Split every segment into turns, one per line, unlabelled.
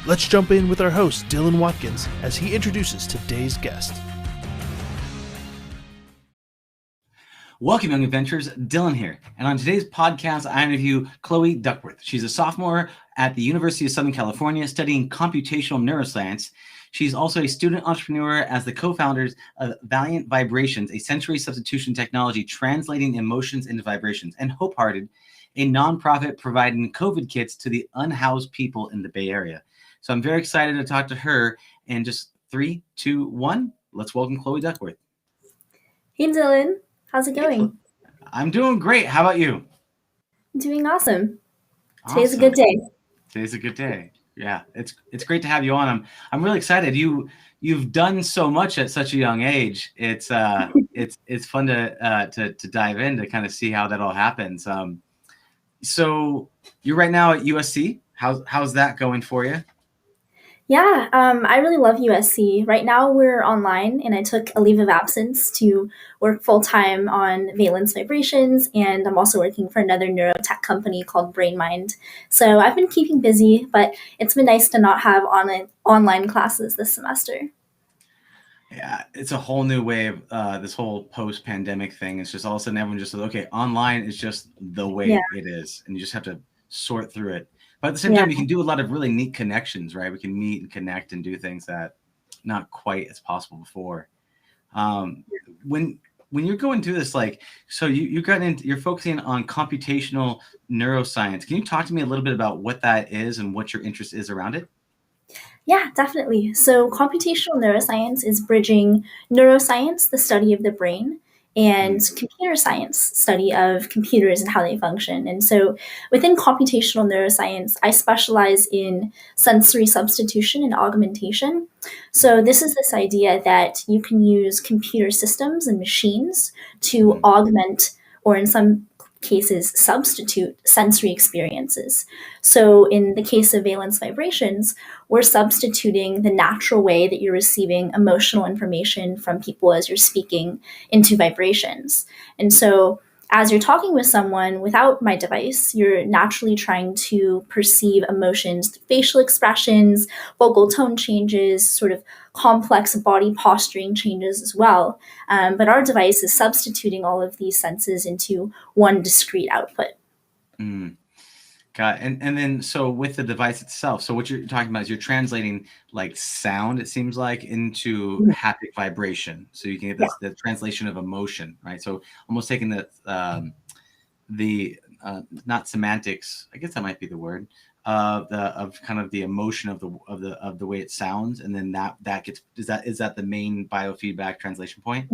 Let's jump in with our host, Dylan Watkins, as he introduces today's guest.
Welcome, young adventurers. Dylan here. And on today's podcast, I interview Chloe Duckworth. She's a sophomore at the University of Southern California studying computational neuroscience. She's also a student entrepreneur as the co-founders of Valiant Vibrations, a sensory substitution technology translating emotions into vibrations, and Hope Hearted, a nonprofit providing COVID kits to the unhoused people in the Bay Area. So I'm very excited to talk to her. And just 3, 2, 1, let's welcome Chloe Duckworth.
Hey, Dylan. How's it going?
I'm doing great. How about you?
I'm doing awesome. Today's a good day.
Today's a good day. Yeah, it's great to have you on. I'm really excited. You've done so much at such a young age. It's fun to dive in to kind of see how that all happens. So you're right now at USC. How's that going for you?
Yeah, I really love USC. Right now we're online, and I took a leave of absence to work full-time on valence vibrations, and I'm also working for another neurotech company called BrainMind. So I've been keeping busy, but it's been nice to not have online classes this semester.
Yeah, it's a whole new way of this whole post-pandemic thing. It's just all of a sudden everyone just says, okay, online is just the way it is, and you just have to sort through it. But at the same time, you can do a lot of really neat connections, right? We can meet and connect and do things that not quite as possible before. When you're going through this, so you're focusing on computational neuroscience. Can you talk to me a little bit about what that is and what your interest is around it?
Yeah, definitely. So computational neuroscience is bridging neuroscience, the study of the brain, and computer science, study of computers and how they function. And so within computational neuroscience, I specialize in sensory substitution and augmentation. So this is this idea that you can use computer systems and machines to augment, or in some cases, substitute sensory experiences. So in the case of valence vibrations, we're substituting the natural way that you're receiving emotional information from people as you're speaking into vibrations. And so as you're talking with someone without my device, you're naturally trying to perceive emotions, facial expressions, vocal tone changes, sort of complex body posturing changes as well. But our device is substituting all of these senses into one discrete output.
Got it. And then so with the device itself, so what you're talking about is you're translating like sound, it seems like, into haptic vibration. So you can get the translation of emotion, right? So almost taking the not semantics, I guess that might be the word, of kind of the emotion of the way it sounds, and then that gets is that the main biofeedback translation point?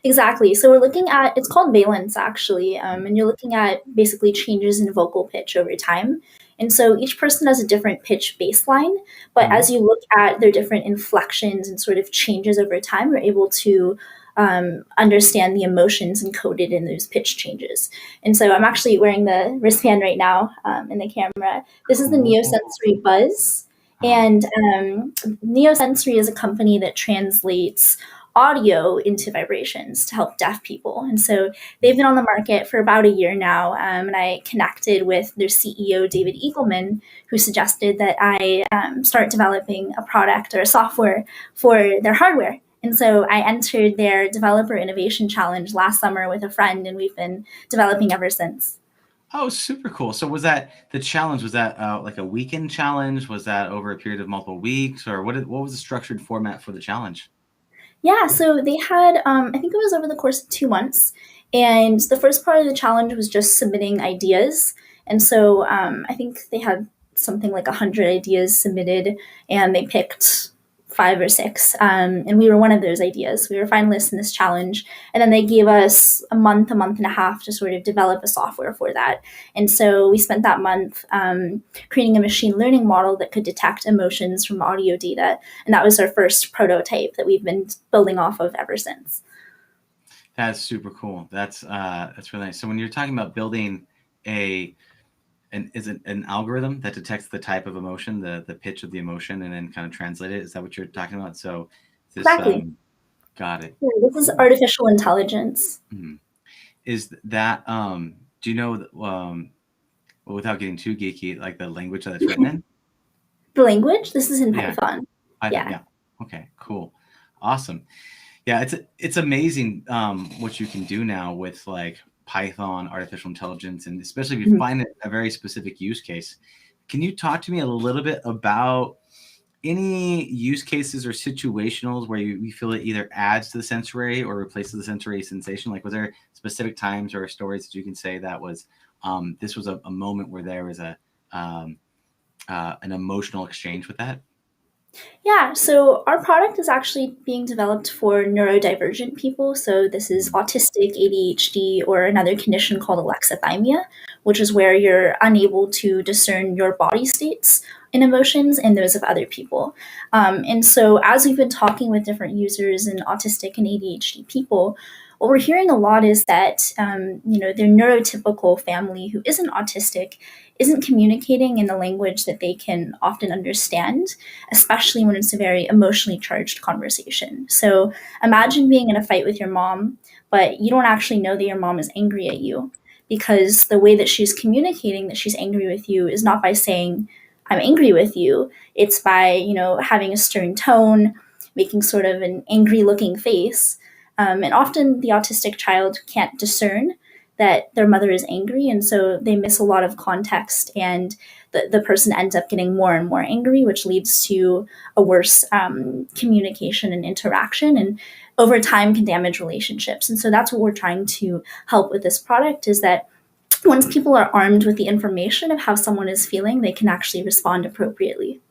Exactly. So we're looking at, it's called valence actually, and you're looking at basically changes in vocal pitch over time. And so each person has a different pitch baseline, but as you look at their different inflections and sort of changes over time, you're able to understand the emotions encoded in those pitch changes. And so I'm actually wearing the wristband right now in the camera. This is the Neosensory Buzz. And Neosensory is a company that translates audio into vibrations to help deaf people. And so they've been on the market for about a year now. And I connected with their CEO, David Eagleman, who suggested that I start developing a product or a software for their hardware. And so I entered their Developer Innovation Challenge last summer with a friend, and we've been developing ever since.
Oh, super cool. So was that the challenge? Was that like a weekend challenge? Was that over a period of multiple weeks? Or what was the structured format for the challenge?
Yeah, so they had, I think it was over the course of 2 months. And the first part of the challenge was just submitting ideas. And so I think they had something like 100 ideas submitted, and they picked 5 or 6. And we were one of those ideas. We were finalists in this challenge. And then they gave us a month and a half to sort of develop a software for that. And so we spent that month creating a machine learning model that could detect emotions from audio data. And that was our first prototype that we've been building off of ever since.
That's super cool. That's really nice. So when you're talking about building is it an algorithm that detects the type of emotion, the pitch of the emotion, and then kind of translate it? Is that what you're talking about? So this,
exactly.
Got it.
Yeah, this is artificial intelligence.
Is that, do you know, without getting too geeky, like the language that it's written in?
The language, this is in
Yeah,
Python.
Python.
Yeah.
Yeah. Okay. Cool. Awesome. Yeah, it's amazing what you can do now with like Python, artificial intelligence, and especially if you
Mhm.
find a very specific use case. Can you talk to me a little bit about any use cases or situationals where you feel it either adds to the sensory or replaces the sensory sensation? Like, was there specific times or stories that you can say that was this was a moment where there was um, an emotional exchange with that?
Yeah, so our product is actually being developed for neurodivergent people. So this is autistic, ADHD, or another condition called alexithymia, which is where you're unable to discern your body states and emotions and those of other people. And so as we've been talking with different users and autistic and ADHD people, what we're hearing a lot is that their neurotypical family who isn't autistic isn't communicating in the language that they can often understand, especially when it's a very emotionally charged conversation. So imagine being in a fight with your mom, but you don't actually know that your mom is angry at you, because the way that she's communicating that she's angry with you is not by saying, I'm angry with you. It's by, having a stern tone, making sort of an angry looking face. And often the autistic child can't discern that their mother is angry, and so they miss a lot of context, and the person ends up getting more and more angry, which leads to a worse communication and interaction, and over time can damage relationships. And so that's what we're trying to help with this product, is that once people are armed with the information of how someone is feeling, they can actually respond appropriately.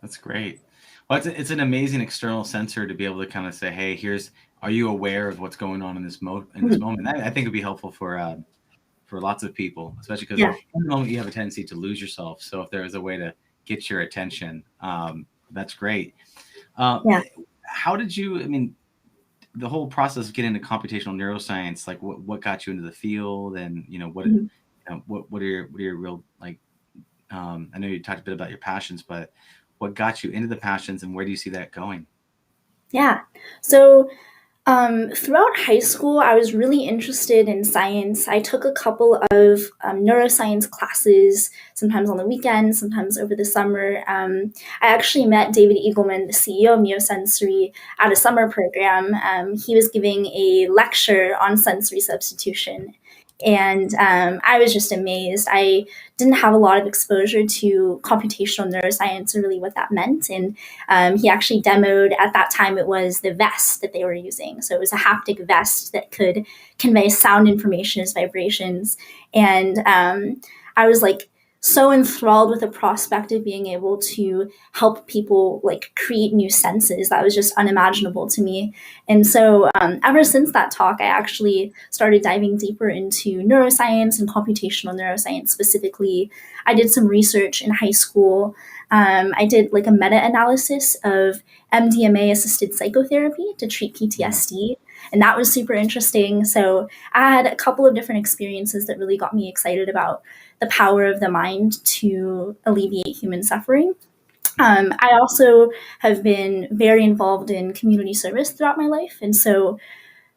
That's great. Well, it's an amazing external sensor to be able to kind of say, "Hey, are you aware of what's going on in this
Mhm.
moment?" I think would be helpful for lots of people, especially because
Yeah.
in the moment you have a tendency to lose yourself. So if there is a way to get your attention, that's great.
Yeah.
How did you? I mean, the whole process of getting into computational neuroscience, like what got you into the field, and
Mhm.
what are your real like? I know you talked a bit about your passions, but what got you into the passions, and where do you see that going?
Yeah. So throughout high school, I was really interested in science. I took a couple of neuroscience classes, sometimes on the weekends, sometimes over the summer. I actually met David Eagleman, the CEO of Neosensory, at a summer program. He was giving a lecture on sensory substitution. And I was just amazed. I didn't have a lot of exposure to computational neuroscience or really what that meant. And he actually demoed, at that time, it was the vest that they were using. So it was a haptic vest that could convey sound information as vibrations. And I was like so enthralled with the prospect of being able to help people like create new senses. That was just unimaginable to me. And so ever since that talk, I actually started diving deeper into neuroscience and computational neuroscience specifically. I did some research in high school. I did like a meta-analysis of MDMA assisted psychotherapy to treat PTSD, and that was super interesting. So I had a couple of different experiences that really got me excited about the power of the mind to alleviate human suffering. I also have been very involved in community service throughout my life, and so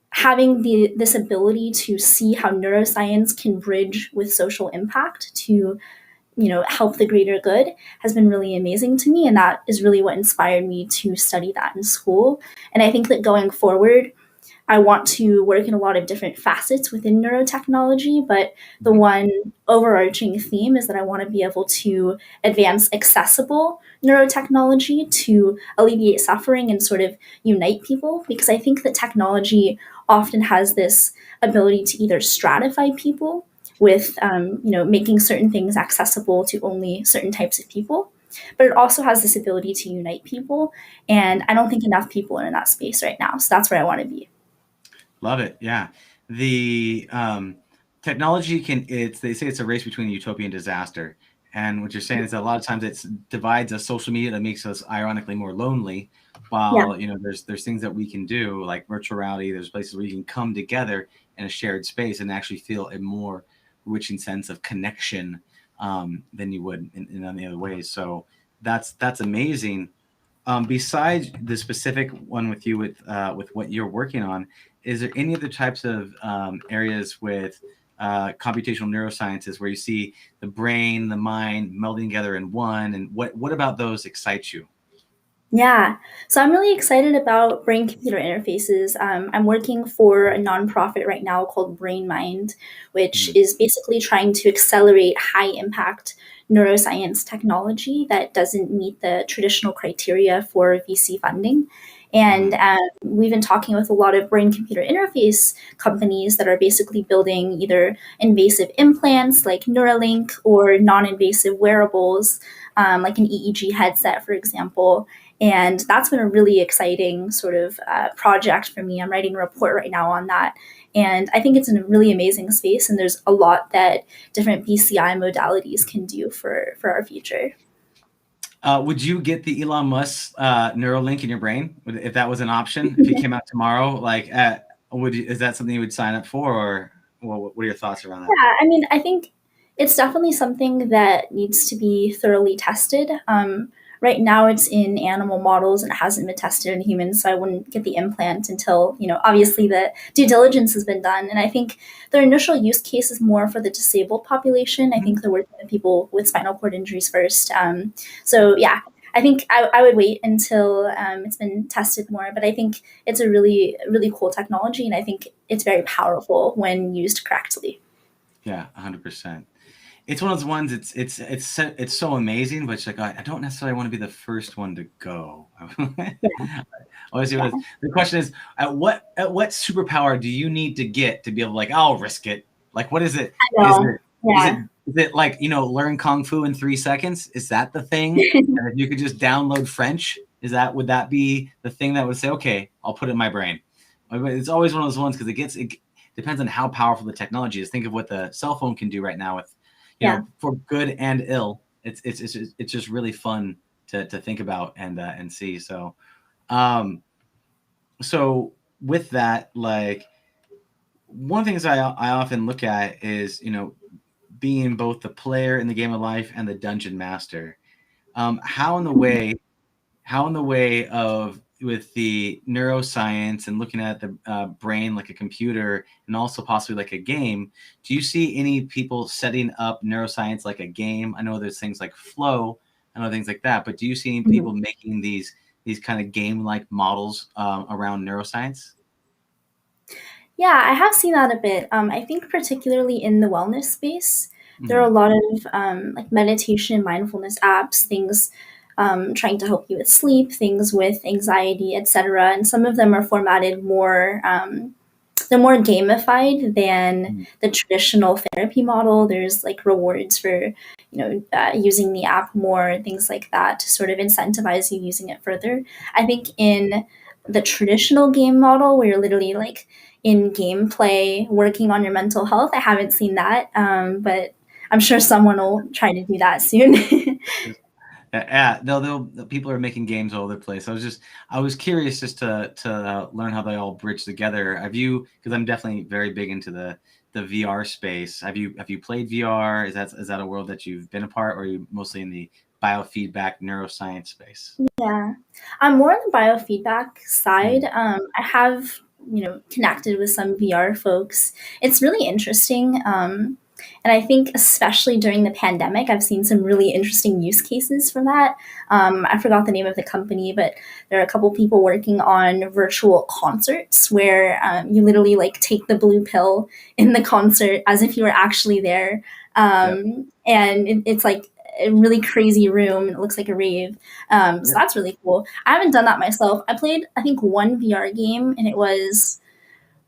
having this ability to see how neuroscience can bridge with social impact to help the greater good has been really amazing to me, and that is really what inspired me to study that in school. And I think that going forward, I want to work in a lot of different facets within neurotechnology, but the
Mhm.
one overarching theme is that I want to be able to advance accessible neurotechnology to alleviate suffering and sort of unite people, because I think that technology often has this ability to either stratify people with making certain things accessible to only certain types of people, but it also has this ability to unite people, and I don't think enough people are in that space right now, so that's where I want to be.
Love it. Yeah. The technology they say it's a race between utopia and disaster. And what you're saying is that a lot of times it divides us. Social media that makes us ironically more lonely,
Yeah.
while there's things that we can do like virtual reality. There's places where you can come together in a shared space and actually feel a more enriching sense of connection than you would in any other ways. So that's amazing. Besides the specific one with you with what you're working on, is there any other types of areas with computational neurosciences, where you see the brain, the mind melding together in one. And what about those excites you?
Yeah, so I'm really excited about brain-computer interfaces. I'm working for a nonprofit right now called Brain Mind, which
Mhm.
is basically trying to accelerate high-impact neuroscience technology that doesn't meet the traditional criteria for VC funding. And
Mhm.
we've been talking with a lot of brain-computer interface companies that are basically building either invasive implants like Neuralink or non-invasive wearables like an EEG headset, for example. And that's been a really exciting sort of project for me. I'm writing a report right now on that. And I think it's in a really amazing space. And there's a lot that different BCI modalities can do for our future.
Would you get the Elon Musk Neuralink in your brain if that was an option? If he came out tomorrow, like, is that something you would sign up for, or what are your thoughts around that?
Yeah, I mean, I think it's definitely something that needs to be thoroughly tested. Right now, it's in animal models and it hasn't been tested in humans, so I wouldn't get the implant until, obviously the due diligence has been done. And I think their initial use case is more for the disabled population. I think they're working with people with spinal cord injuries first. So, yeah, I think I would wait until it's been tested more, but I think it's a really, really cool technology, and I think it's very powerful when used correctly.
Yeah, 100%. It's one of those ones. It's so amazing, but it's like I don't necessarily want to be the first one to go. Obviously,
Yeah,
the question is, at what superpower do you need to get to be able to, like, I'll risk it? Like, what is it?
I
Is
know.
it is it
Yeah.
is it like, learn kung fu in 3 seconds? Is that the thing? And if you could just download French, would that be the thing that would say, okay, I'll put it in my brain? But it's always one of those ones because it depends on how powerful the technology is. Think of what the cell phone can do right now with,
Yeah.
for good and ill. It's just really fun to think about and see. So, so with that, like, one of the things I often look at is, being both the player in the game of life and the dungeon master. How in the way of with the neuroscience and looking at the brain like a computer and also possibly like a game, do you see any people setting up neuroscience like a game? I know there's things like Flow, I know things like that, but do you see any people
Mhm.
making these kind of game-like models around neuroscience?
Yeah, I have seen that a bit. I think particularly in the wellness space, there are a
Mhm.
lot of like meditation and mindfulness apps, things trying to help you with sleep, things with anxiety, etc. And some of them are formatted more. They're more gamified than
Mhm.
the traditional therapy model. There's like rewards for using the app more, things like that to sort of incentivize you using it further. I think in the traditional game model where you're literally like in gameplay working on your mental health, I haven't seen that, but I'm sure someone will try to do that soon.
Yeah, they'll people are making games all over the place. I was curious just to learn how they all bridge together. Have you? Because I'm definitely very big into the VR space. Have you played VR? Is that a world that you've been a part, or are you mostly in the biofeedback neuroscience space?
Yeah, I'm more on the biofeedback side.
Mm.
I have, connected with some VR folks. It's really interesting. And I think, especially during the pandemic, I've seen some really interesting use cases for that. I forgot the name of the company, but there are a couple people working on virtual concerts where you literally like take the blue pill in the concert as if you were actually there.
Yep.
And it's like a really crazy room. It looks like a rave. So
Yep.
that's really cool. I haven't done that myself. I played, I think, one VR game, and it was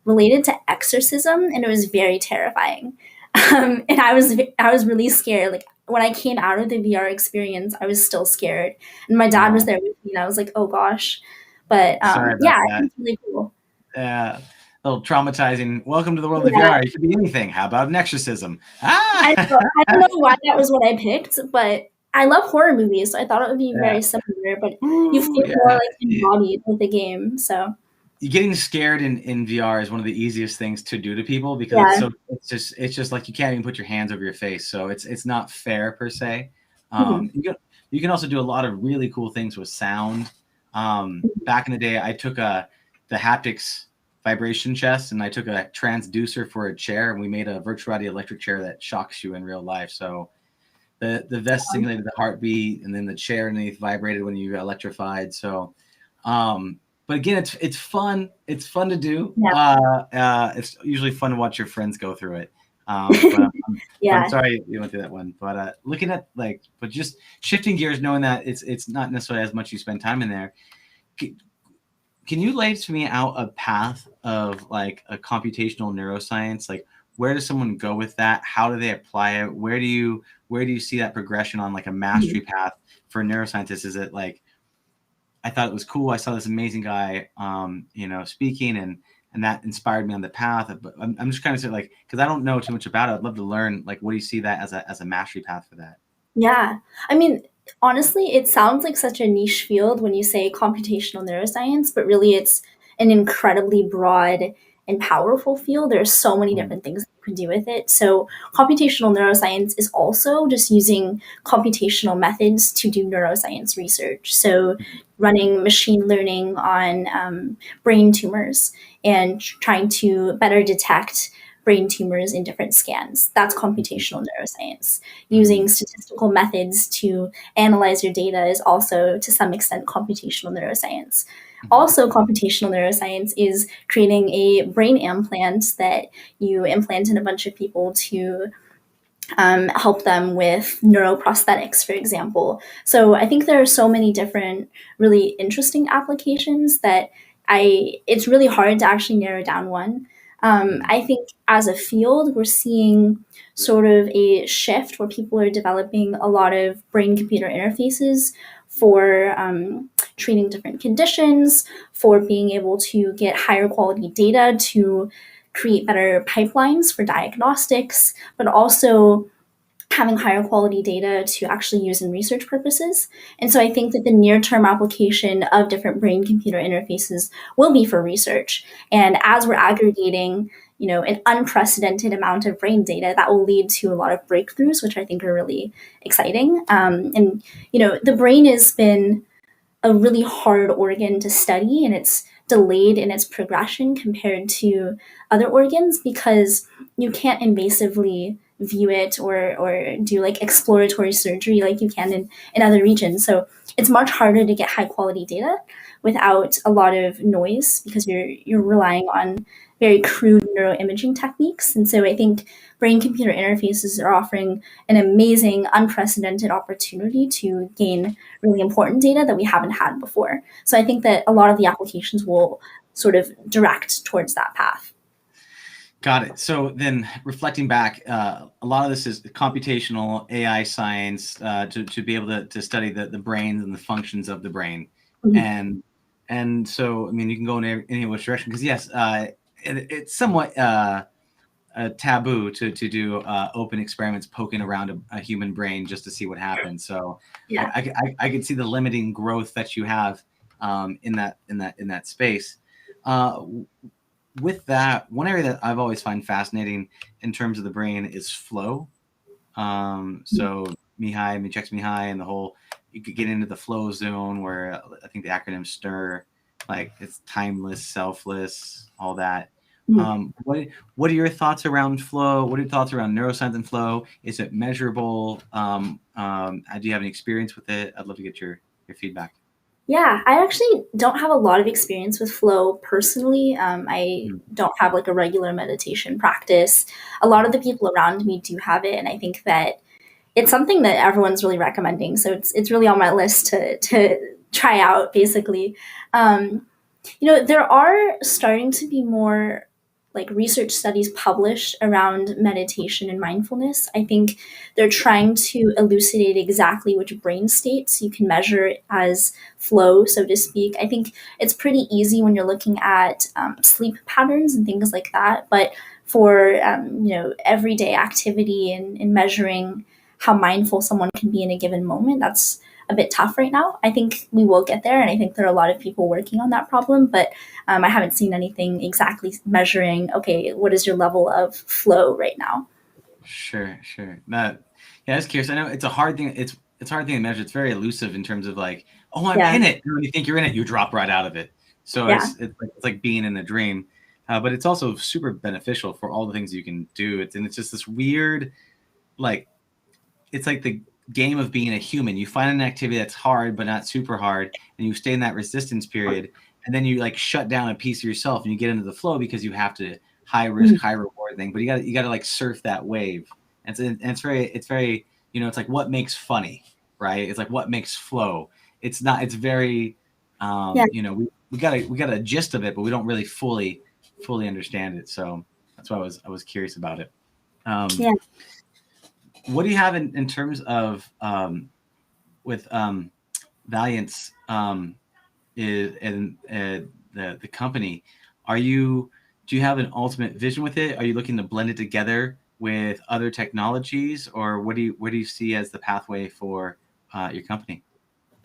related to exorcism, and it was very terrifying. And I was really scared. Like when I came out of the VR experience, I was still scared, and my dad was
Oh,
there with me, and I was like, "Oh gosh!" But
sorry
yeah,
about
I
that.
think it's really cool.
A little traumatizing. Welcome to the world of
Yeah,
VR. You could be anything. How about an exorcism?
I don't know why that was what I picked, but I love horror movies, so I thought it would be
Yeah.
very similar. But you
Ooh,
feel more
yeah.
like embodied with the game. So
Getting scared in VR is one of the easiest things to do to people because
yeah.
it's just like you can't even put your hands over your face, so it's not fair per se.
Mhm.
You can also do a lot of really cool things with sound. Back in the day, I took the haptics vibration chest, and I took a transducer for a chair, and we made a virtual reality electric chair that shocks you in real life. So the vest simulated the heartbeat, and then the chair underneath vibrated when you got electrified. So, but again, it's fun. It's fun to do.
Yeah.
It's usually fun to watch your friends go through it. But
Yeah.
I'm sorry you went through that one. But looking at but just shifting gears, knowing that it's not necessarily as much you spend time in there. Can you lay to me out a path of like a computational neuroscience? Like, where does someone go with that? How do they apply it? Where do you see that progression on like a mastery path for neuroscientists? Is it like, I thought it was cool, I saw this amazing guy, speaking, and that inspired me on the path. But I'm just kind of saying, like, because I don't know too much about it, I'd love to learn. Like, what do you see that as a mastery path for that?
Yeah. I mean, honestly, it sounds like such a niche field when you say computational neuroscience, but really it's an incredibly broad and powerful field. There's so many different things that you can do with it. So computational neuroscience is also just using computational methods to do neuroscience research. So running machine learning on brain tumors and trying to better detect brain tumors in different scans. That's computational neuroscience. Using statistical methods to analyze your data is also, to some extent, computational neuroscience. Also, computational neuroscience is creating a brain implant that you implant in a bunch of people to help them with neuroprosthetics, for example. So I think there are so many different really interesting applications that it's really hard to actually narrow down one. I think as a field, we're seeing sort of a shift where people are developing a lot of brain-computer interfaces for treating different conditions, for being able to get higher quality data to create better pipelines for diagnostics, but also having higher quality data to actually use in research purposes. And so I think that the near-term application of different brain-computer interfaces will be for research. And as we're aggregating, an unprecedented amount of brain data, that will lead to a lot of breakthroughs, which I think are really exciting. And the brain has been a really hard organ to study, and it's delayed in its progression compared to other organs because you can't invasively view it or do like exploratory surgery like you can in other regions. So it's much harder to get high quality data without a lot of noise because you're relying on very crude neuroimaging techniques. And so I think brain computer interfaces are offering an amazing, unprecedented opportunity to gain really important data that we haven't had before. So I think that a lot of the applications will sort of direct towards that path.
Got it. So then reflecting back, a lot of this is computational AI science to be able to study the brains and the functions of the brain.
Mm-hmm.
And so, I mean, you can go in any which direction because yes, it's somewhat a taboo to do open experiments poking around a human brain just to see what happens. So
Yeah.
I could see the limiting growth that you have in that space. With that, one area that I've always find fascinating in terms of the brain is flow. So Mihai, and the whole, you could get into the flow zone where I think the acronym STIR, like it's timeless, selfless, all that. What are your thoughts around flow? What are your thoughts around neuroscience and flow? Is it measurable? Do you have any experience with it? I'd love to get your feedback.
Yeah, I actually don't have a lot of experience with flow personally. I don't have like a regular meditation practice. A lot of the people around me do have it, and I think that it's something that everyone's really recommending. So it's really on my list to try out, basically. There are starting to be more like research studies published around meditation and mindfulness. I think they're trying to elucidate exactly which brain states you can measure as flow, so to speak. I think it's pretty easy when you're looking at sleep patterns and things like that. But for everyday activity and measuring how mindful someone can be in a given moment, that's a bit tough right now. I think we will get there, and I think there are a lot of people working on that problem, but I haven't seen anything exactly measuring, okay, what is your level of flow right now?
Sure. Yeah, I was curious. I know it's a hard thing. It's a hard thing to measure. It's very elusive in terms of like, oh, I'm in it. And when you think you're in it, you drop right out of it. So
Yeah.
it's like being in a dream. but it's also super beneficial for all the things you can do. It's just this weird, like, it's like the game of being a human. You find an activity that's hard but not super hard, and you stay in that resistance period, and then you like shut down a piece of yourself and you get into the flow because you have to high risk, high reward thing. But you got to like surf that wave. And it's very, you know, it's like what makes funny, right? It's like what makes flow. It's not. It's very, you know, we got a gist of it, but we don't really fully understand it. So that's why I was curious about it.
Yeah.
What do you have in terms of with Valiance is and the company? Do you have an ultimate vision with it? Are you looking to blend it together with other technologies, or what do you see as the pathway for your company?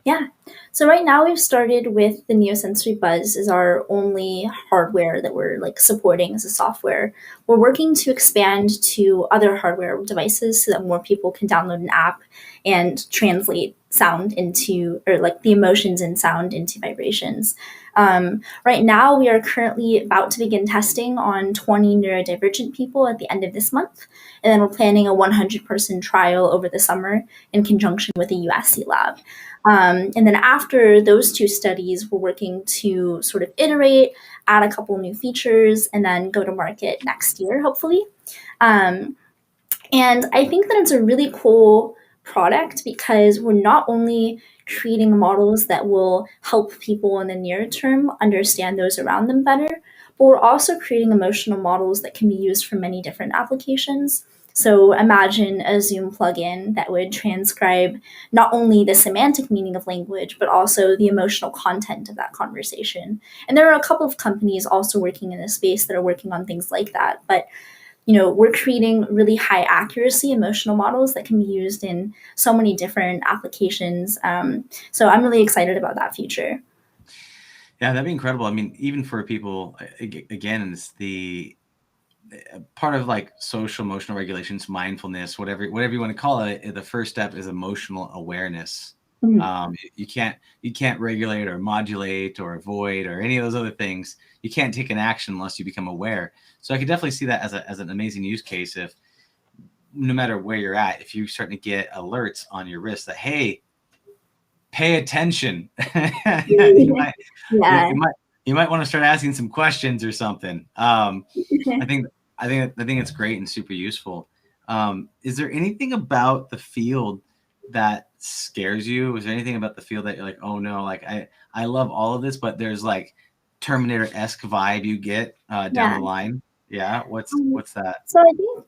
Yeah. So right now we've started with the Neosensory Buzz as our only hardware that we're like supporting as a software. We're working to expand to other hardware devices so that more people can download an app and translate sound into, or like the emotions in sound into vibrations. Right now, we are currently about to begin testing on 20 neurodivergent people at the end of this month. And then we're planning a 100-person trial over the summer in conjunction with a USC lab. And then after those two studies, we're working to sort of iterate, add a couple new features, and then go to market next year, hopefully. Um, and I think that it's a really cool product because we're not only creating models that will help people in the near term understand those around them better, but we're also creating emotional models that can be used for many different applications. So imagine a Zoom plugin that would transcribe not only the semantic meaning of language, but also the emotional content of that conversation. And there are a couple of companies also working in this space that are working on things like that. But we're creating really high accuracy emotional models that can be used in so many different applications. So I'm really excited about that future.
Yeah, that'd be incredible. I mean, even for people, again, it's the part of like social emotional regulations, mindfulness, whatever you want to call it. The first step is emotional awareness.
Mhm.
You can't regulate or modulate or avoid or any of those other things. You can't take an action unless you become aware. So I could definitely see that as an amazing use case. If no matter where you're at, if you're starting to get alerts on your wrist that, hey, pay attention, you might
Yeah.
you might want to start asking some questions or something. I think it's great and super useful. Is there anything about the field that scares you? Is there anything about the field that you're like, oh no, like I love all of this, but there's like Terminator-esque vibe you get down
Yeah.
the line? Yeah,
Um,
what's that?
so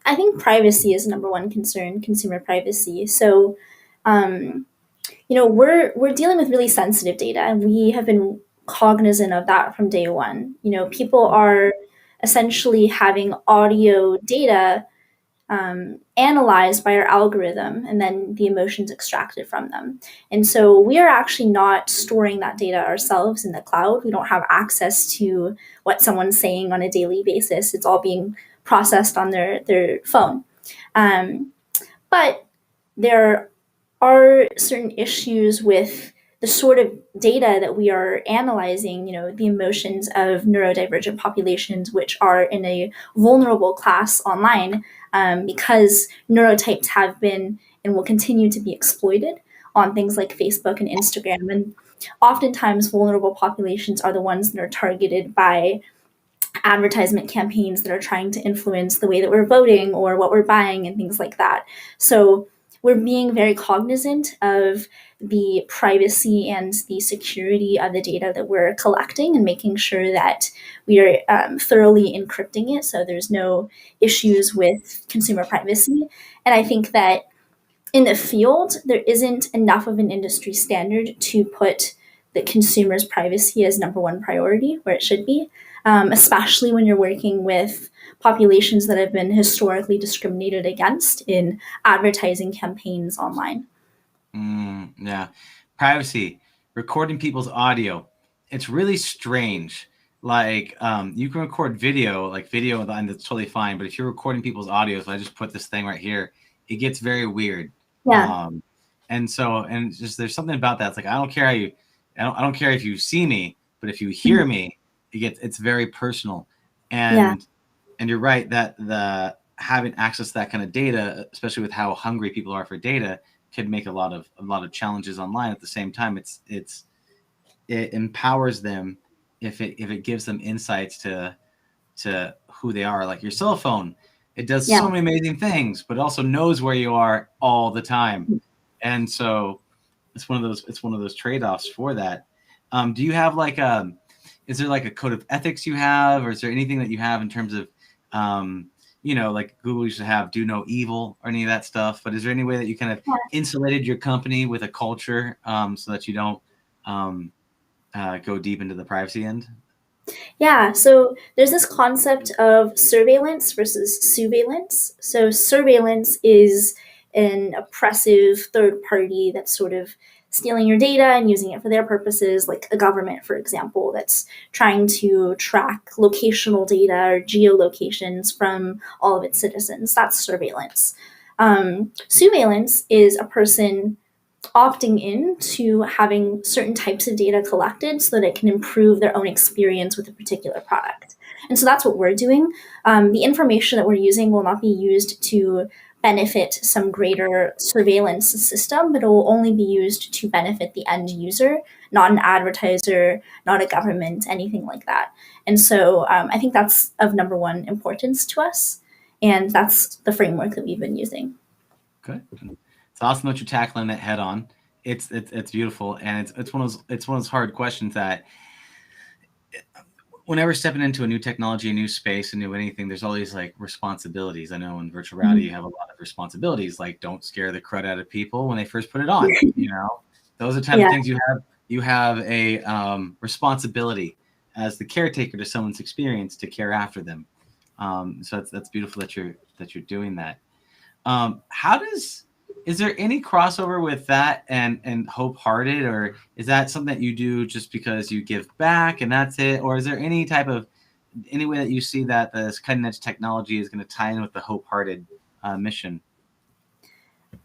I think privacy is number one concern, consumer privacy. So, um, we're dealing with really sensitive data, and we have been cognizant of that from day one. People are essentially having audio data analyzed by our algorithm and then the emotions extracted from them. And so we are actually not storing that data ourselves in the cloud. We don't have access to what someone's saying on a daily basis. It's all being processed on their phone. But there are certain issues with the sort of data that we are analyzing, the emotions of neurodivergent populations, which are in a vulnerable class online, because neurotypes have been and will continue to be exploited on things like Facebook and Instagram. And oftentimes, vulnerable populations are the ones that are targeted by advertisement campaigns that are trying to influence the way that we're voting or what we're buying and things like that. So we're being very cognizant of the privacy and the security of the data that we're collecting and making sure that we are thoroughly encrypting it so there's no issues with consumer privacy. And I think that in the field, there isn't enough of an industry standard to put the consumer's privacy as number one priority where it should be, especially when you're working with populations that have been historically discriminated against in advertising campaigns online.
Yeah, privacy, recording people's audio. It's really strange. Like, you can record video, and that's totally fine. But if you're recording people's audio, if I just put this thing right here, it gets very weird.
Yeah.
And it's just there's something about that. It's like I don't care how you, I don't care if you see me, but if you hear me, it's very personal.
Yeah.
And you're right that the having access to that kind of data, especially with how hungry people are for data, could make a lot of challenges online. At the same time, it empowers them if it gives them insights to who they are. Like your cell phone, it does
Yeah.
so many amazing things, but it also knows where you are all the time. And so it's one of those trade-offs for that. Do you have like is there like a code of ethics you have, or is there anything that you have in terms of like Google used to have do no evil or any of that stuff, but is there any way that you kind of insulated your company with a culture so that you don't go deep into the privacy end?
Yeah, so there's this concept of surveillance versus surveillance. So surveillance is an oppressive third party that's sort of stealing your data and using it for their purposes, like a government, for example, that's trying to track locational data or geolocations from all of its citizens. That's surveillance. Surveillance is a person opting in to having certain types of data collected so that it can improve their own experience with a particular product. And so that's what we're doing. The information that we're using will not be used to benefit some greater surveillance system, but it will only be used to benefit the end user, not an advertiser, not a government, anything like that. And so I think that's of number one importance to us. And that's the framework that we've been using.
Good. It's awesome that you're tackling it head on. It's beautiful, and it's one of those hard questions that whenever stepping into a new technology, a new space, a new anything, there's always like responsibilities. I know in virtual reality you have a lot of responsibilities, like don't scare the crud out of people when they first put it on. Those are the type of things you have a responsibility as the caretaker to someone's experience to care after them. So that's beautiful that you're doing that. Is there any crossover with that and Hope Hearted, or is that something that you do just because you give back and that's it? Or is there any way that you see that this cutting edge technology is going to tie in with the Hope Hearted mission?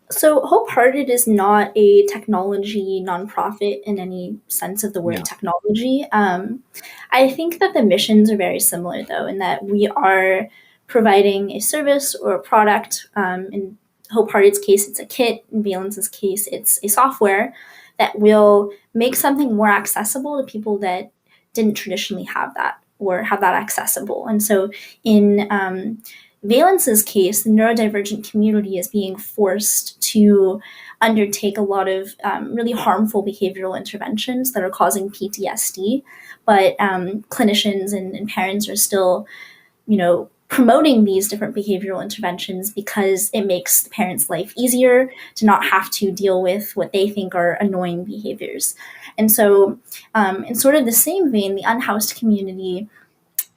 So Hope Hearted is not a technology nonprofit in any sense of the word technology. I think that the missions are very similar though, in that we are providing a service or a product. In Hope Hearted's case, it's a kit. In Valence's case, it's a software that will make something more accessible to people that didn't traditionally have that or have that accessible. And so in Valence's case, the neurodivergent community is being forced to undertake a lot of really harmful behavioral interventions that are causing PTSD, but clinicians and parents are still, promoting these different behavioral interventions because it makes the parents' life easier to not have to deal with what they think are annoying behaviors. And so, in sort of the same vein, the unhoused community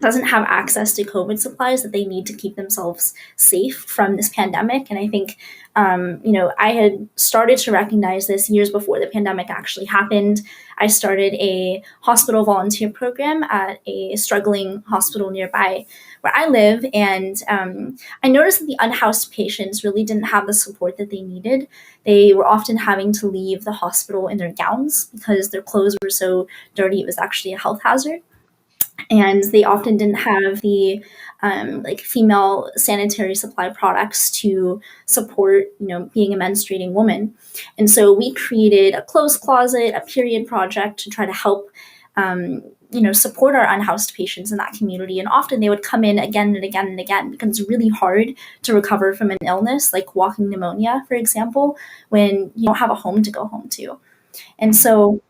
doesn't have access to COVID supplies that they need to keep themselves safe from this pandemic. And I think, I had started to recognize this years before the pandemic actually happened. I started a hospital volunteer program at a struggling hospital nearby where I live. And I noticed that the unhoused patients really didn't have the support that they needed. They were often having to leave the hospital in their gowns because their clothes were so dirty, it was actually a health hazard. And they often didn't have the female sanitary supply products to support being a menstruating woman. And so we created a clothes closet, a period project to try to help support our unhoused patients in that community. And often they would come in again and again and again because it's really hard to recover from an illness like walking pneumonia, for example, when you don't have a home to go home to. And so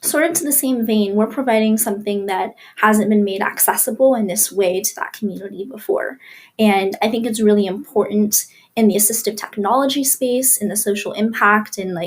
sort of to the same vein, we're providing something that hasn't been made accessible in this way to that community before. And I think it's really important in the assistive technology space, in the social impact, and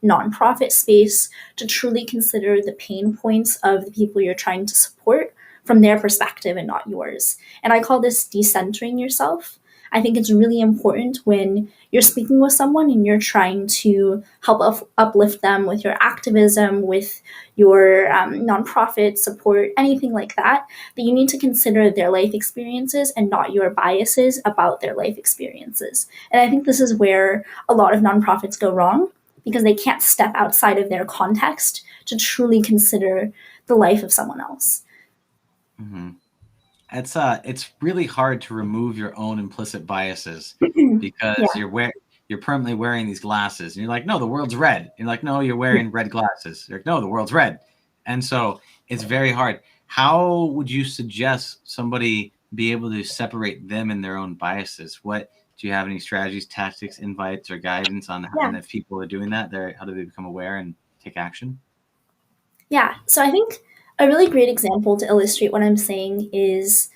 nonprofit space to truly consider the pain points of the people you're trying to support from their perspective and not yours. And I call this decentering yourself. I think it's really important when you're speaking with someone and you're trying to help uplift them with your activism, with your nonprofit support, anything like that, that you need to consider their life experiences and not your biases about their life experiences. And I think this is where a lot of nonprofits go wrong because they can't step outside of their context to truly consider the life of someone else.
Mm-hmm. It's really hard to remove your own implicit biases because
Yeah.
you're permanently wearing these glasses, and you're like, no, the world's red. You're like, no, you're wearing red glasses. You're like, no, the world's red. And so it's very hard. How would you suggest somebody be able to separate them and their own biases? What do you have any strategies, tactics, invites, or guidance on how,
Yeah.
and if people are doing that, how do they become aware and take action?
Yeah. So I think a really great example to illustrate what I'm saying is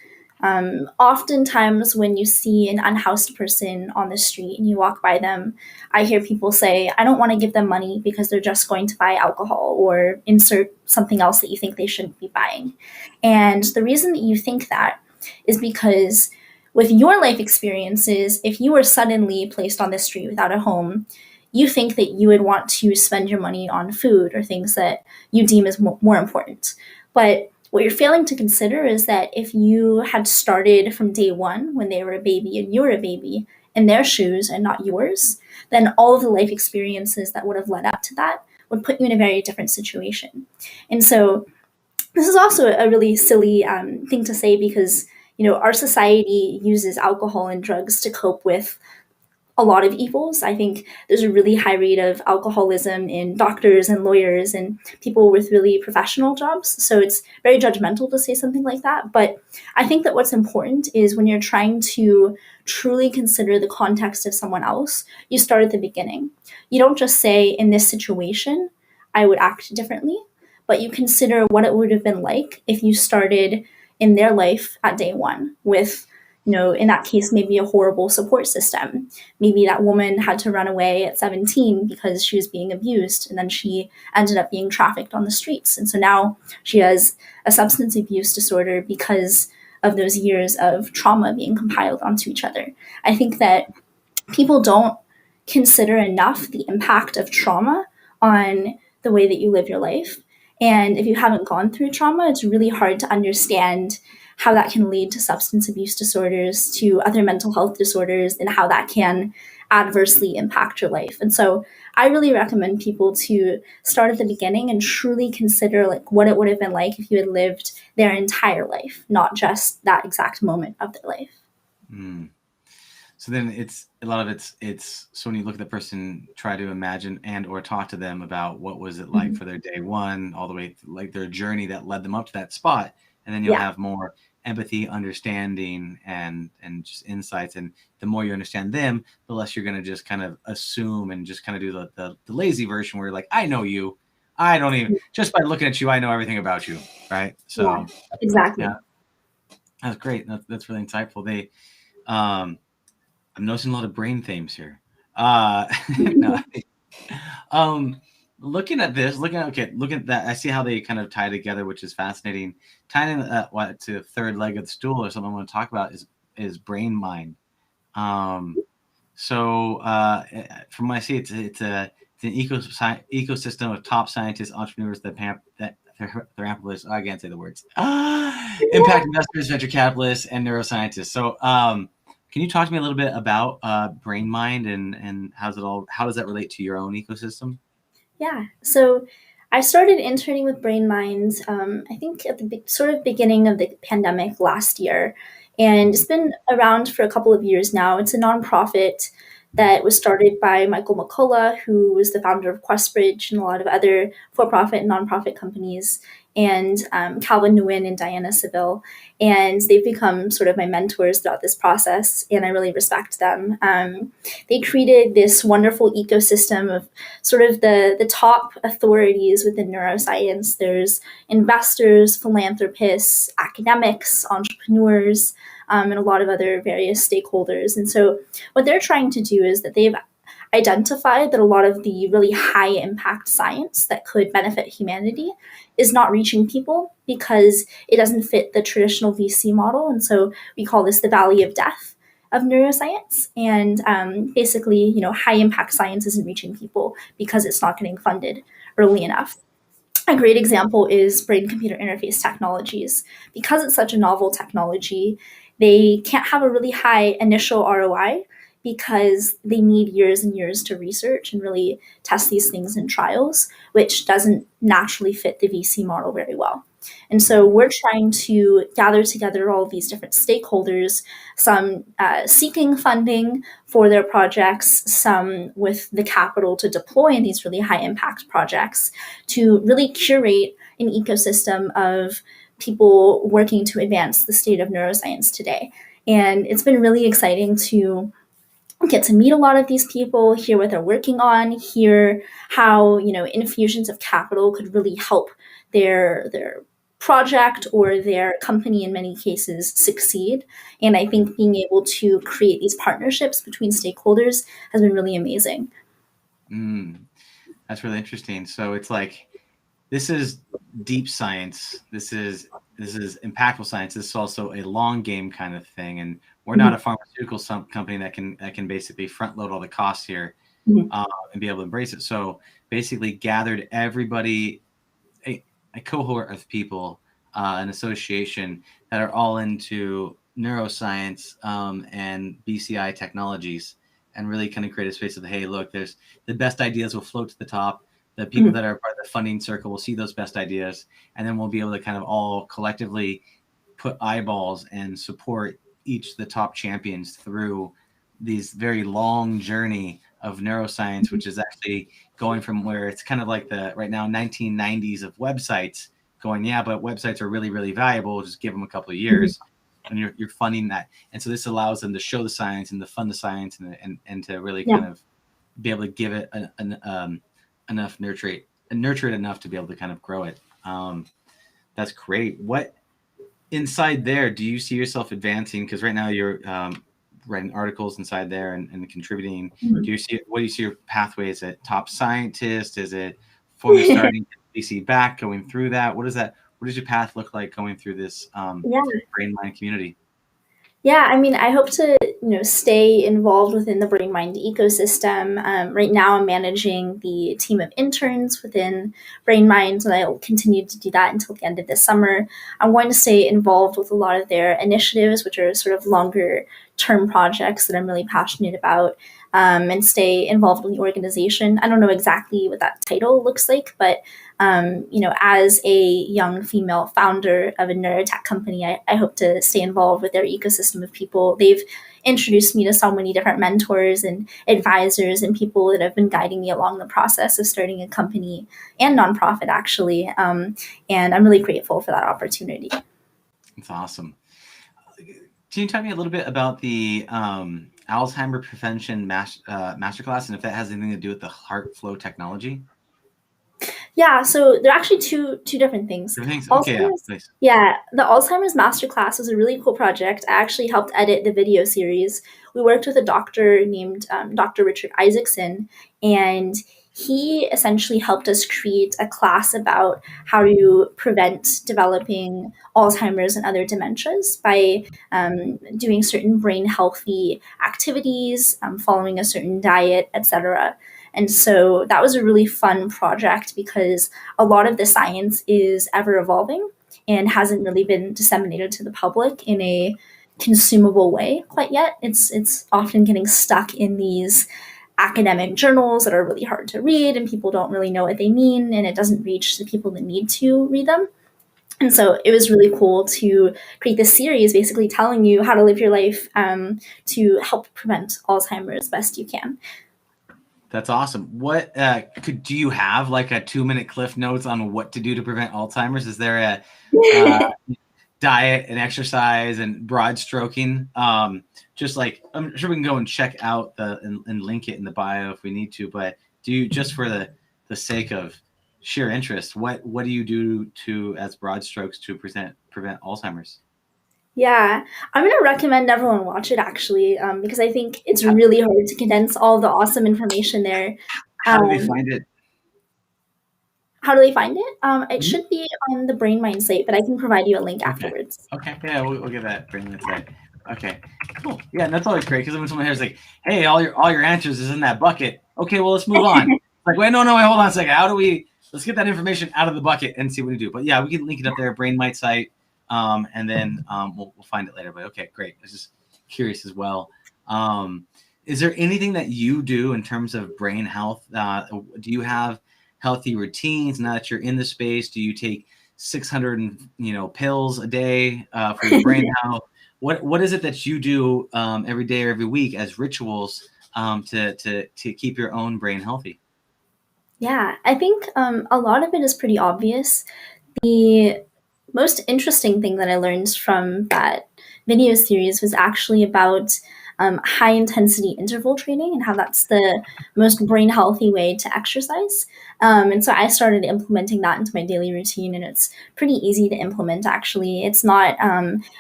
oftentimes when you see an unhoused person on the street and you walk by them, I hear people say, I don't want to give them money because they're just going to buy alcohol or insert something else that you think they shouldn't be buying. And the reason that you think that is because with your life experiences, if you were suddenly placed on the street without a home, you think that you would want to spend your money on food or things that you deem as more important. But what you're failing to consider is that if you had started from day one when they were a baby and you were a baby in their shoes and not yours, then all of the life experiences that would have led up to that would put you in a very different situation. And so this is also a really silly thing to say because our society uses alcohol and drugs to cope with a lot of evils. I think there's a really high rate of alcoholism in doctors and lawyers and people with really professional jobs. So it's very judgmental to say something like that. But I think that what's important is when you're trying to truly consider the context of someone else, you start at the beginning. You don't just say, in this situation, I would act differently, but you consider what it would have been like if you started in their life at day one with in that case, maybe a horrible support system. Maybe that woman had to run away at 17 because she was being abused, and then she ended up being trafficked on the streets. And so now she has a substance abuse disorder because of those years of trauma being compiled onto each other. I think that people don't consider enough the impact of trauma on the way that you live your life. And if you haven't gone through trauma, it's really hard to understand how that can lead to substance abuse disorders, to other mental health disorders, and how that can adversely impact your life. And so I really recommend people to start at the beginning and truly consider what it would have been like if you had lived their entire life, not just that exact moment of their life.
Mm. So then it's a lot of it's so when you look at the person, try to imagine and or talk to them about what was it like for their day one, all the way like their journey that led them up to that spot, and then you'll have more empathy, understanding, and just insights. And the more you understand them, the less you're going to just kind of assume and just kind of do the lazy version where you're like, I know you, I don't even just by looking at you, I know everything about you, right? So
exactly.
Yeah, that's great. That's really insightful. I'm noticing a lot of brain themes here. No. Looking at this, looking at that, I see how they kind of tie together, which is fascinating. Tying in to the third leg of the stool, or something I want to talk about is brain mind. So from what I see, it's an ecosystem of top scientists, entrepreneurs, therapists. I can't say the words. Impact investors, venture capitalists, and neuroscientists. So. Can you talk to me a little bit about brain mind and how does that relate to your own ecosystem?
Yeah. So I started interning with Brain Minds, I think at the sort of beginning of the pandemic last year. And it's been around for a couple of years now. It's a nonprofit that was started by Michael McCullough, who was the founder of QuestBridge and a lot of other for-profit and nonprofit companies, and Calvin Nguyen and Diana Seville. And they've become sort of my mentors throughout this process, and I really respect them. They created this wonderful ecosystem of sort of the top authorities within neuroscience. There's investors, philanthropists, academics, entrepreneurs, and a lot of other various stakeholders. And so what they're trying to do is that they've identified that a lot of the really high impact science that could benefit humanity is not reaching people because it doesn't fit the traditional VC model. And so we call this the valley of death of neuroscience. And basically, high impact science isn't reaching people because it's not getting funded early enough. A great example is brain computer interface technologies. Because it's such a novel technology, they can't have a really high initial ROI because they need years and years to research and really test these things in trials, which doesn't naturally fit the VC model very well. And so we're trying to gather together all these different stakeholders, some seeking funding for their projects, some with the capital to deploy in these really high impact projects, to really curate an ecosystem of people working to advance the state of neuroscience today. And it's been really exciting to get to meet a lot of these people, hear what they're working on, hear how, infusions of capital could really help their project or their company in many cases succeed. And I think being able to create these partnerships between stakeholders has been really amazing.
That's really interesting. So it's like, this is deep science. This is impactful science. This is also a long game kind of thing. And we're not a pharmaceutical company that can basically front load all the costs here and be able to embrace it. So basically gathered everybody, a cohort of people, an association that are all into neuroscience and BCI technologies, and really kind of create a space of, hey, look, there's the best ideas will float to the top. The people that are part of the funding circle will see those best ideas, and then we'll be able to kind of all collectively put eyeballs and support each of the top champions through these very long journey of neuroscience, which is actually going from where it's kind of like the right now 1990s of websites going, yeah, but websites are really, really valuable. Just give them a couple of years and you're funding that. And so this allows them to show the science and to fund the science and to really kind of be able to give it enough nurture it enough to be able to kind of grow it. That's great. What inside there do you see yourself advancing? Because right now you're writing articles inside there and contributing. What do you see your pathway? Is it top scientist? Is it before you're starting VC back, going through that? What does your path look like going through this brain mind community?
Yeah, I mean, I hope to, stay involved within the brain mind ecosystem. Right now, I'm managing the team of interns within Brain Mind, and I'll continue to do that until the end of this summer. I'm going to stay involved with a lot of their initiatives, which are sort of longer term projects that I'm really passionate about, and stay involved in the organization. I don't know exactly what that title looks like, but as a young female founder of a neurotech company, I hope to stay involved with their ecosystem of people. They've introduced me to so many different mentors and advisors and people that have been guiding me along the process of starting a company and nonprofit, actually. And I'm really grateful for that opportunity.
That's awesome. Can you tell me a little bit about the Alzheimer prevention masterclass, and if that has anything to do with the heart flow technology?
Yeah, so they're actually two different things.
Okay,
the Alzheimer's Masterclass was a really cool project. I actually helped edit the video series. We worked with a doctor named Dr. Richard Isaacson, and he essentially helped us create a class about how to prevent developing Alzheimer's and other dementias by doing certain brain healthy activities, following a certain diet, etc. And so that was a really fun project because a lot of the science is ever evolving and hasn't really been disseminated to the public in a consumable way quite yet. It's often getting stuck in these academic journals that are really hard to read and people don't really know what they mean, and it doesn't reach the people that need to read them. And so it was really cool to create this series basically telling you how to live your life to help prevent Alzheimer's best you can.
That's awesome. What do you have like a 2-minute cliff notes on what to do to prevent Alzheimer's? Is there a diet and exercise and broad stroking? Just like, I'm sure we can go and check out and link it in the bio if we need to, but do you, just for the sake of sheer interest, what do you do to as broad strokes to prevent Alzheimer's?
Yeah, I'm going to recommend everyone watch it actually, because I think it's really hard to condense all the awesome information there.
How do they find it?
How do they find it? It should be on the Brain Mind site, but I can provide you a link afterwards.
Okay, yeah, we'll get that Brain Mind site. Okay, cool. Yeah, and that's always great because when someone hears like, "Hey, all your answers is in that bucket." Okay, well, let's move on. Like, wait, no, hold on a second. Let's get that information out of the bucket and see what we do. But yeah, we can link it up there, Brain Mind site. And then we'll find it later. But okay, great. I was just curious as well. Is there anything that you do in terms of brain health? Do you have healthy routines now that you're in the space? Do you take 600 pills a day for your brain health? What is it that you do every day or every week as rituals to keep your own brain healthy?
Yeah, I think a lot of it is pretty obvious. The most interesting thing that I learned from that video series was actually about high intensity interval training and how that's the most brain healthy way to exercise. And so I started implementing that into my daily routine, and it's pretty easy to implement actually. It's not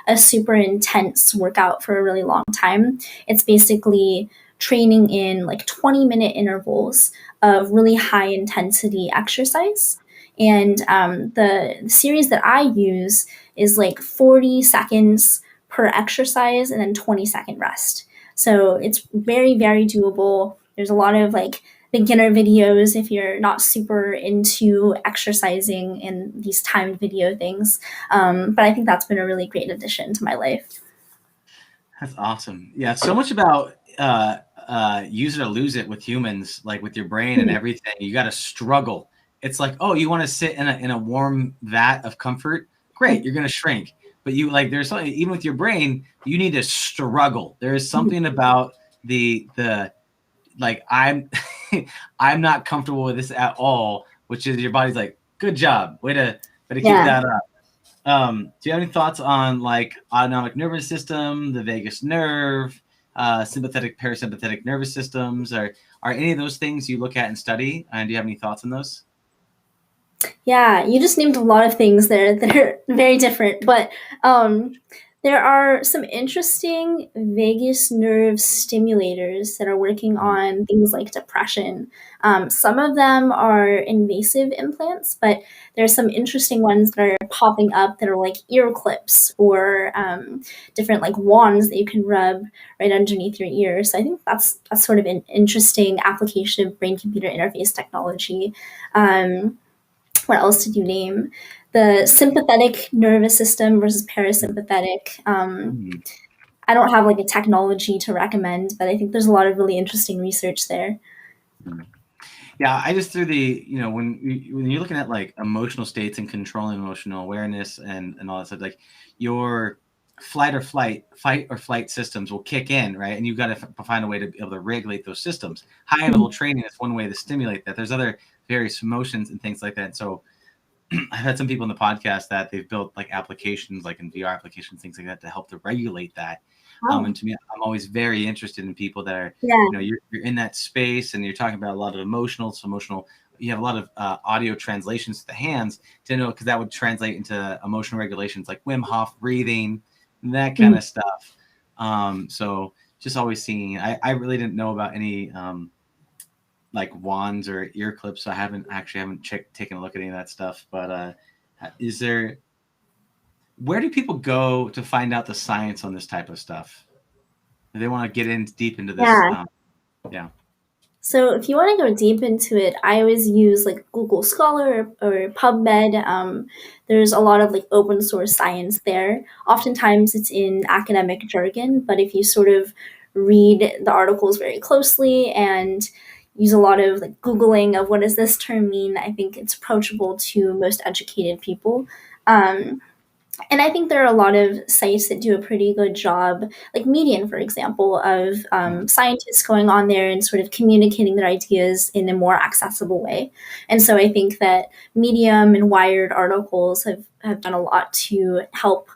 a super intense workout for a really long time. It's basically training in like 20-minute intervals of really high intensity exercise. And the series that I use is like 40 seconds per exercise and then 20-second rest. So it's very, very doable. There's a lot of like beginner videos if you're not super into exercising and these timed video things. But I think that's been a really great addition to my life.
That's awesome. Yeah, so much about use it or lose it with humans, like with your brain and everything. You got to struggle. It's like, oh, you want to sit in a warm vat of comfort? Great, you're gonna shrink. But you like there's something even with your brain, you need to struggle. There is something about the like I'm not comfortable with this at all, which is your body's like, good job, way to keep that up. Do you have any thoughts on like autonomic nervous system, the vagus nerve, sympathetic, parasympathetic nervous systems? Are any of those things you look at and study? And do you have any thoughts on those?
Yeah, you just named a lot of things there that are very different, but there are some interesting vagus nerve stimulators that are working on things like depression. Some of them are invasive implants, but there's some interesting ones that are popping up that are like ear clips or different like wands that you can rub right underneath your ear. So I think that's sort of an interesting application of brain-computer interface technology. What else did you name? The sympathetic nervous system versus parasympathetic. I don't have like a technology to recommend, but I think there's a lot of really interesting research there.
Yeah, I just threw the when you're looking at like emotional states and controlling emotional awareness and all that stuff, like your fight or flight systems will kick in, right? And you've got to find a way to be able to regulate those systems. High level training is one way to stimulate that. There's other various emotions and things like that. So I've had some people in the podcast that they've built like applications, like in VR applications, things like that, to help to regulate that. And to me, I'm always very interested in people that are,
Yeah.
you're in that space and you're talking about a lot of emotional. You have a lot of audio translations to the hands to know, because that would translate into emotional regulations like Wim Hof breathing, and that kind of stuff. So just always seeing, I really didn't know about any like wands or ear clips. So I haven't taken a look at any of that stuff. But where do people go to find out the science on this type of stuff? If they want to get in deep into this.
Yeah.
Yeah.
So if you want to go deep into it, I always use like Google Scholar or PubMed. There's a lot of like open source science there. Oftentimes it's in academic jargon, but if you sort of read the articles very closely and use a lot of like Googling of what does this term mean, I think it's approachable to most educated people. And I think there are a lot of sites that do a pretty good job, like Medium, for example, of scientists going on there and sort of communicating their ideas in a more accessible way. And so I think that Medium and Wired articles have done a lot to help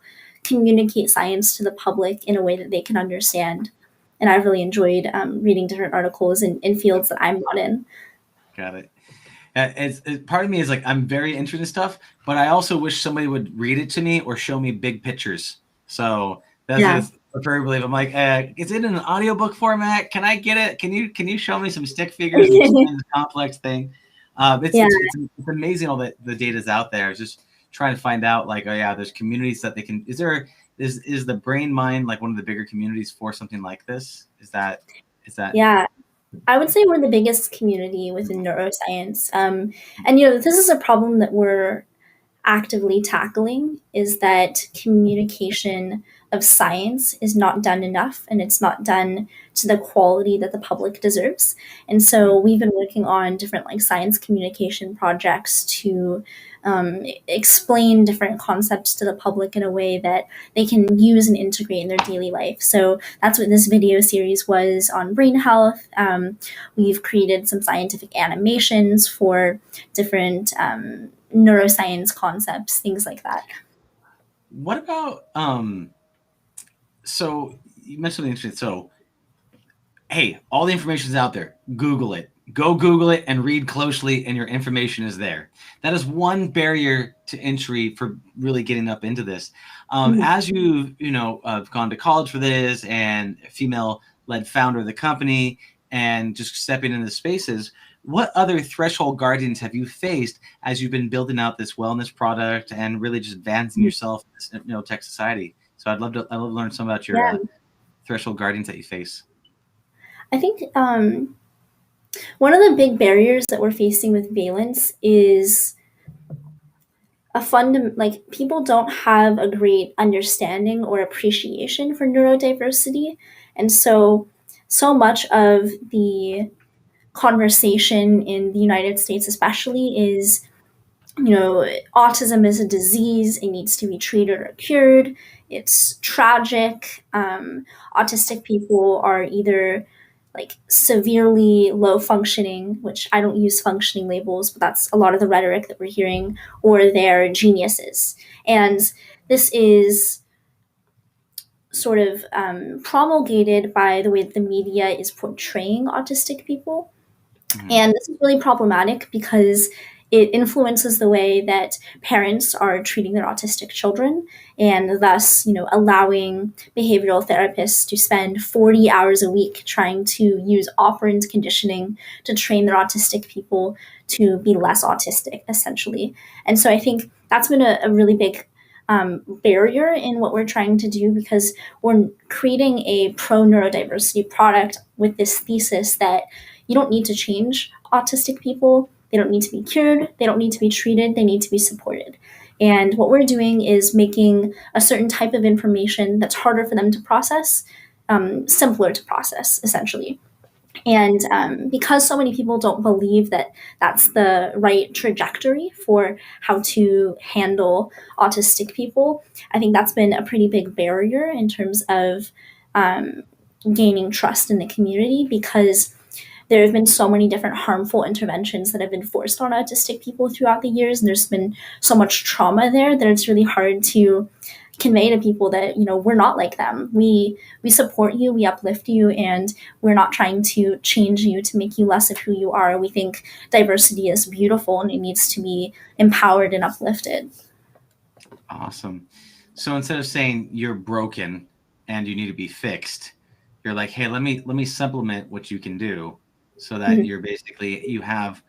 communicate science to the public in a way that they can understand. And I've really enjoyed reading different articles in fields that I'm not in.
Got it. Part of me is like, I'm very interested in stuff, but I also wish somebody would read it to me or show me big pictures. So that's preferably if I'm like, is it in an audiobook format? Can I get it? Can you show me some stick figures and explain this complex thing? It's amazing all the data's out there. It's just trying to find out like, oh yeah, there's communities that they can. Is the brain mind like one of the bigger communities for something like this? Is that?
Yeah. I would say we're the biggest community within neuroscience. And, this is a problem that we're actively tackling is that communication of science is not done enough, and it's not done to the quality that the public deserves. And so we've been working on different like science communication projects to explain different concepts to the public in a way that they can use and integrate in their daily life. So that's what this video series was on brain health. We've created some scientific animations for different neuroscience concepts, things like that.
What about so you mentioned something interesting. So hey, all the information is out there. Google it. Go Google it and read closely, and your information is there. That is one barrier to entry for really getting up into this. As you have gone to college for this, and a female-led founder of the company, and just stepping into spaces, what other threshold guardians have you faced as you've been building out this wellness product and really just advancing yourself in this, tech society? So I'd love to learn some about your threshold guardians that you face.
I think one of the big barriers that we're facing with Valence is people don't have a great understanding or appreciation for neurodiversity. And so much of the conversation in the United States especially is, autism is a disease, it needs to be treated or cured, it's tragic. Autistic people are either like severely low functioning, which I don't use functioning labels, but that's a lot of the rhetoric that we're hearing, or they're geniuses. And this is sort of promulgated by the way that the media is portraying autistic people. And this is really problematic because it influences the way that parents are treating their autistic children, and thus, allowing behavioral therapists to spend 40 hours a week trying to use operant conditioning to train their autistic people to be less autistic, essentially. And so I think that's been a really big barrier in what we're trying to do, because we're creating a pro-neurodiversity product with this thesis that you don't need to change autistic people. They don't need to be cured. They don't need to be treated. They need to be supported. And what we're doing is making a certain type of information that's harder for them to process, simpler to process, essentially. And because so many people don't believe that that's the right trajectory for how to handle autistic people, I think that's been a pretty big barrier in terms of gaining trust in the community, because there have been so many different harmful interventions that have been forced on autistic people throughout the years, and there's been so much trauma there that it's really hard to convey to people that, we're not like them. We support you, we uplift you, and we're not trying to change you to make you less of who you are. We think diversity is beautiful and it needs to be empowered and uplifted.
Awesome. So instead of saying you're broken and you need to be fixed, you're like, hey, let me supplement what you can do, so that you're basically, you have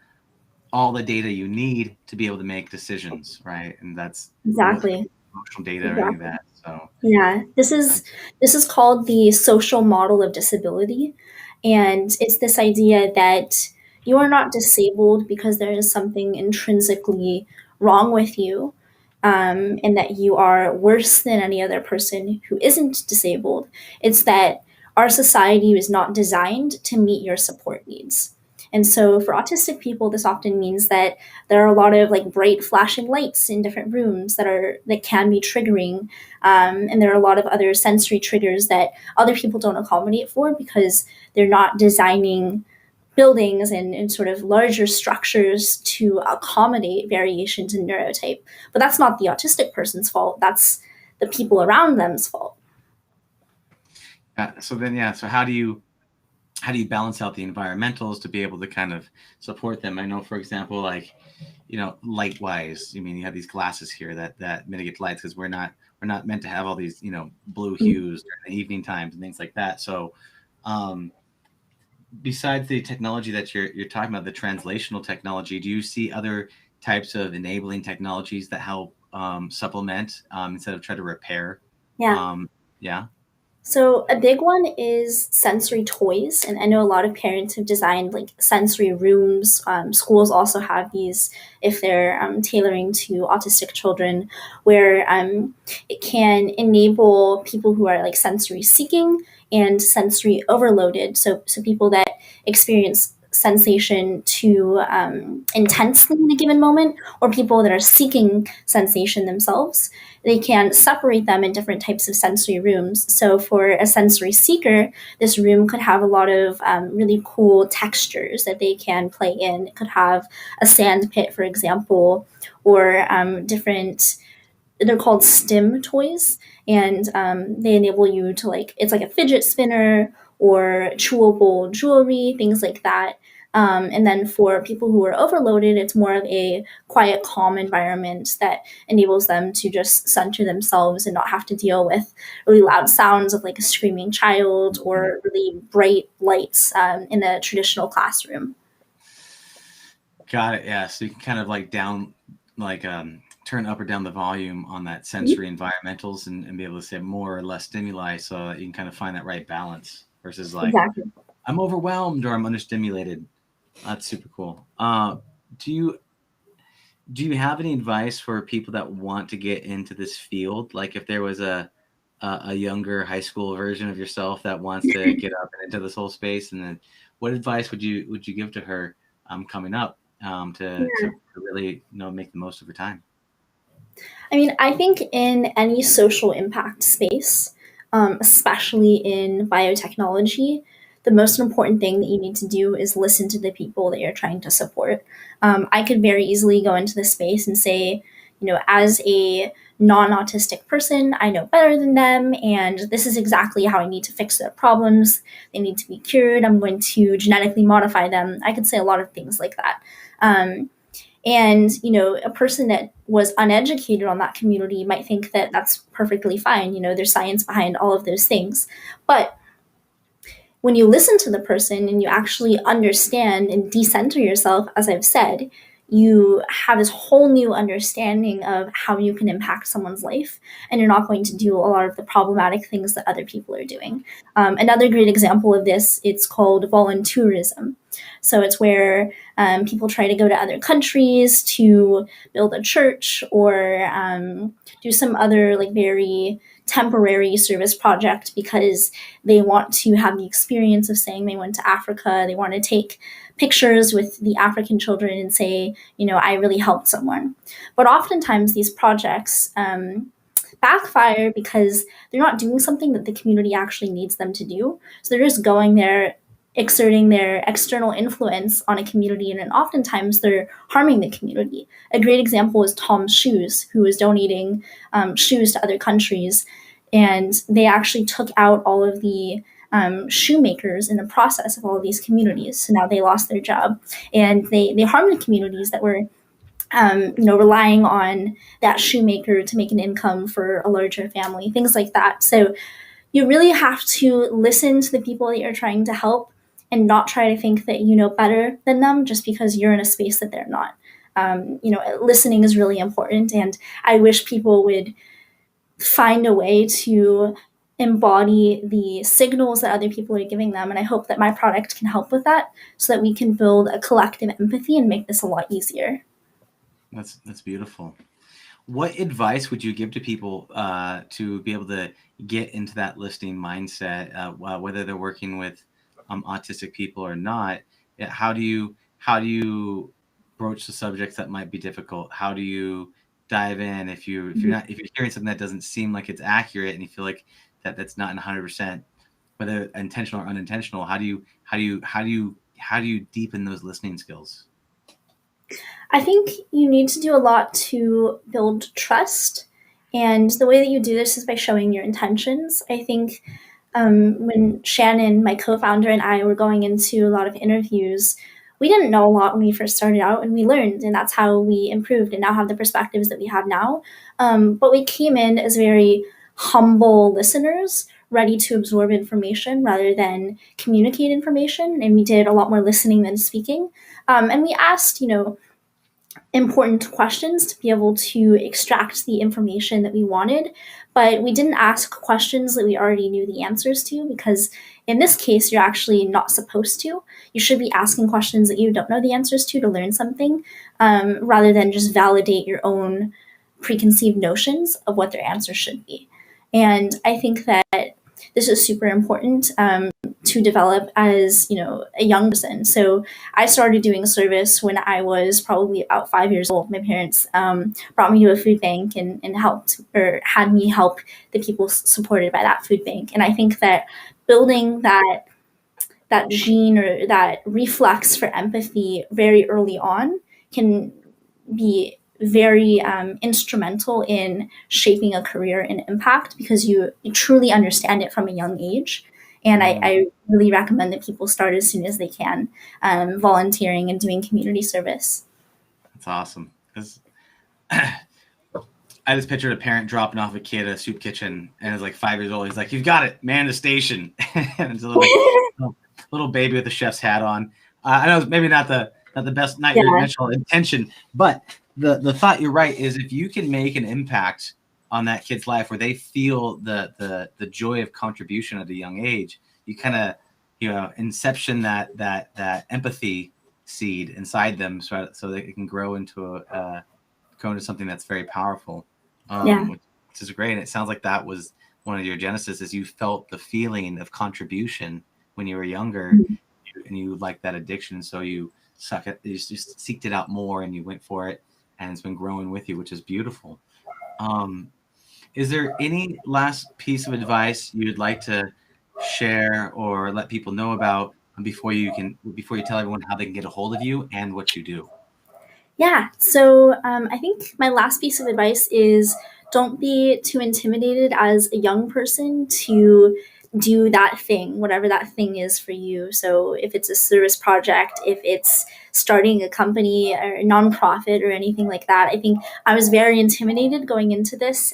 all the data you need to be able to make decisions, right? And that's
exactly
emotional data or any of that. So
yeah, this is called the social model of disability, and it's this idea that you are not disabled because there is something intrinsically wrong with you, and that you are worse than any other person who isn't disabled. It's that our society is not designed to meet your support needs. And so for autistic people, this often means that there are a lot of like bright flashing lights in different rooms that can be triggering. And there are a lot of other sensory triggers that other people don't accommodate for, because they're not designing buildings and sort of larger structures to accommodate variations in neurotype. But that's not the autistic person's fault. That's the people around them's fault.
So how do you balance out the environmentals to be able to kind of support them? I know, for example, like, light wise, you have these glasses here that mitigate lights, because we're not meant to have all these, blue hues during the evening times and things like that. So besides the technology that you're talking about, the translational technology, do you see other types of enabling technologies that help supplement instead of try to repair?
Yeah.
Yeah.
So a big one is sensory toys, and I know a lot of parents have designed like sensory rooms. Schools also have these if they're tailoring to autistic children, where it can enable people who are like sensory seeking and sensory overloaded. So people that experience sensation too intensely in a given moment, or people that are seeking sensation themselves, they can separate them in different types of sensory rooms. So for a sensory seeker, this room could have a lot of really cool textures that they can play in. It could have a sand pit, for example, or different, they're called stim toys, and they enable you to like, it's like a fidget spinner or chewable jewelry, things like that. And then for people who are overloaded, it's more of a quiet, calm environment that enables them to just center themselves and not have to deal with really loud sounds of like a screaming child or really bright lights in a traditional classroom.
Got it. Yeah. So you can kind of like turn up or down the volume on that sensory environmentals and be able to say more or less stimuli so that you can kind of find that right balance versus like,
Exactly.
I'm overwhelmed or I'm understimulated. That's super cool. Do you have any advice for people that want to get into this field? Like if there was a younger high school version of yourself that wants to get up and into this whole space, and then what advice would you give to her coming up to really make the most of her time?
I mean, I think in any social impact space, especially in biotechnology, the most important thing that you need to do is listen to the people that you're trying to support. I could very easily go into this space and say, as a non autistic person, I know better than them, and this is exactly how I need to fix their problems. They need to be cured. I'm going to genetically modify them. I could say a lot of things like that. And, a person that was uneducated on that community might think that that's perfectly fine. There's science behind all of those things. But when you listen to the person and you actually understand and decenter yourself, as I've said, you have this whole new understanding of how you can impact someone's life, and you're not going to do a lot of the problematic things that other people are doing. Another great example of this, it's called volunteerism. So it's where people try to go to other countries to build a church or do some other like very temporary service project because they want to have the experience of saying they went to Africa. They want to take pictures with the African children and say, I really helped someone. But oftentimes these projects backfire because they're not doing something that the community actually needs them to do. So they're just going there, exerting their external influence on a community, and then oftentimes they're harming the community. A great example is Tom's Shoes, who was donating shoes to other countries, and they actually took out all of the shoemakers in the process of all of these communities. So now they lost their job, and they harmed the communities that were relying on that shoemaker to make an income for a larger family, things like that. So you really have to listen to the people that you're trying to help and not try to think that you know better than them just because you're in a space that they're not. Listening is really important, and I wish people would find a way to embody the signals that other people are giving them. And I hope that my product can help with that so that we can build a collective empathy and make this a lot easier.
That's beautiful. What advice would you give to people to be able to get into that listening mindset, whether they're working with autistic people or not? How do you broach the subjects that might be difficult? How do you dive in if you're hearing something that doesn't seem like it's accurate and you feel like that's not 100%, whether intentional or unintentional? How do you deepen those listening skills?
I think you need to do a lot to build trust. And the way that you do this is by showing your intentions. I think when Shannon, my co-founder, and I were going into a lot of interviews, we didn't know a lot when we first started out, and we learned, and that's how we improved and now have the perspectives that we have now. But we came in as very humble listeners, ready to absorb information rather than communicate information, and we did a lot more listening than speaking. And we asked, important questions to be able to extract the information that we wanted, but we didn't ask questions that we already knew the answers to, because in this case, you're actually not supposed to. You should be asking questions that you don't know the answers to learn something, rather than just validate your own preconceived notions of what their answers should be. And I think that this is super important to develop as, a young person. So I started doing service when I was probably about 5 years old. My parents brought me to a food bank and helped, or had me help the people supported by that food bank. And I think that building that gene or that reflex for empathy very early on can be very instrumental in shaping a career and impact, because you truly understand it from a young age. And I really recommend that people start as soon as they can, volunteering and doing community service.
That's awesome. I just pictured a parent dropping off a kid at a soup kitchen, and it's like 5 years old. He's like, "You've got it, man the station." And it's a little baby with a chef's hat on. I know it's maybe not the best, not your initial intention, but the thought, you're right, is if you can make an impact on that kid's life where they feel the joy of contribution at a young age, you kind of inception that empathy seed inside them, so that it can grow into something that's very powerful. Which is great. And it sounds like that was one of your genesis, is you felt the feeling of contribution when you were younger, and you liked that addiction, so you just seeked it out more, and you went for it, and it's been growing with you, which is beautiful. Is there any last piece of advice you'd like to share or let people know about before you tell everyone how they can get a hold of you and what you do?
Yeah, so I think my last piece of advice is, don't be too intimidated as a young person to do that thing, whatever that thing is for you. So if it's a service project, if it's starting a company or a nonprofit or anything like that, I think I was very intimidated going into this,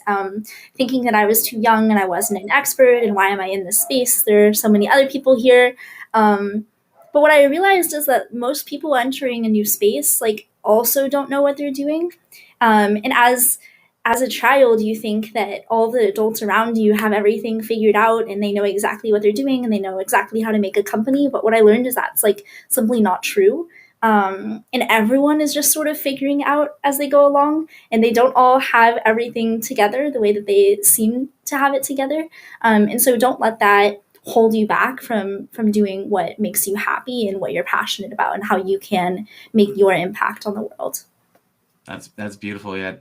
thinking that I was too young and I wasn't an expert, and why am I in this space? There are so many other people here. But what I realized is that most people entering a new space also don't know what they're doing. And as a child, you think that all the adults around you have everything figured out and they know exactly what they're doing and they know exactly how to make a company. But what I learned is that's simply not true. And everyone is just sort of figuring out as they go along, and they don't all have everything together the way that they seem to have it together. And so don't let that hold you back from doing what makes you happy and what you're passionate about and how you can make your impact on the world.
That's beautiful. Yeah.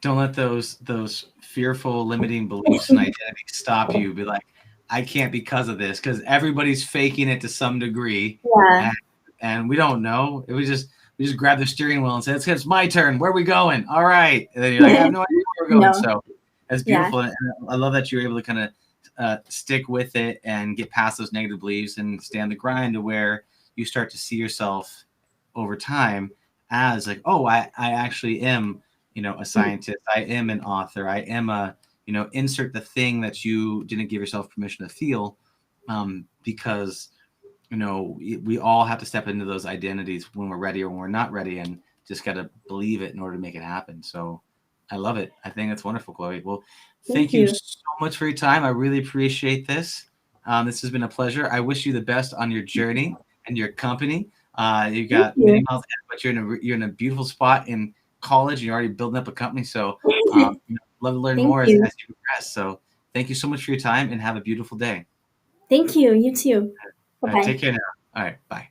Don't let those fearful limiting beliefs and identities stop you. Be like, I can't because of this, because everybody's faking it to some degree.
Yeah.
And we don't know. We just grab the steering wheel and say, it's my turn. Where are we going? All right. And then you're like, I have no idea where we're going. No. So that's beautiful. Yeah. And I love that you're able to kind of stick with it and get past those negative beliefs and stand the grind to where you start to see yourself over time as like, oh, I actually am, a scientist. I am an author. I am insert the thing that you didn't give yourself permission to feel, because, we all have to step into those identities when we're ready or when we're not ready, and just got to believe it in order to make it happen. So I love it. I think that's wonderful, Chloe. Well, thank you so much for your time. I really appreciate this. This has been a pleasure. I wish you the best on your journey and your company. You've got many miles ahead, but you're in a beautiful spot in college. You're already building up a company. So love to learn more as you progress. So thank you so much for your time, and have a beautiful day.
Thank you. You too.
All right, take care now. All right. Bye.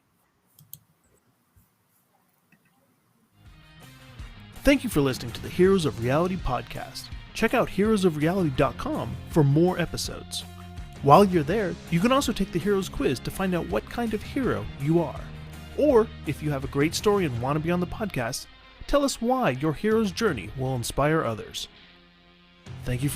Thank you for listening to the Heroes of Reality podcast. Check out heroesofreality.com for more episodes. While you're there, you can also take the Heroes quiz to find out what kind of hero you are. Or, if you have a great story and want to be on the podcast, tell us why your hero's journey will inspire others. Thank you for listening.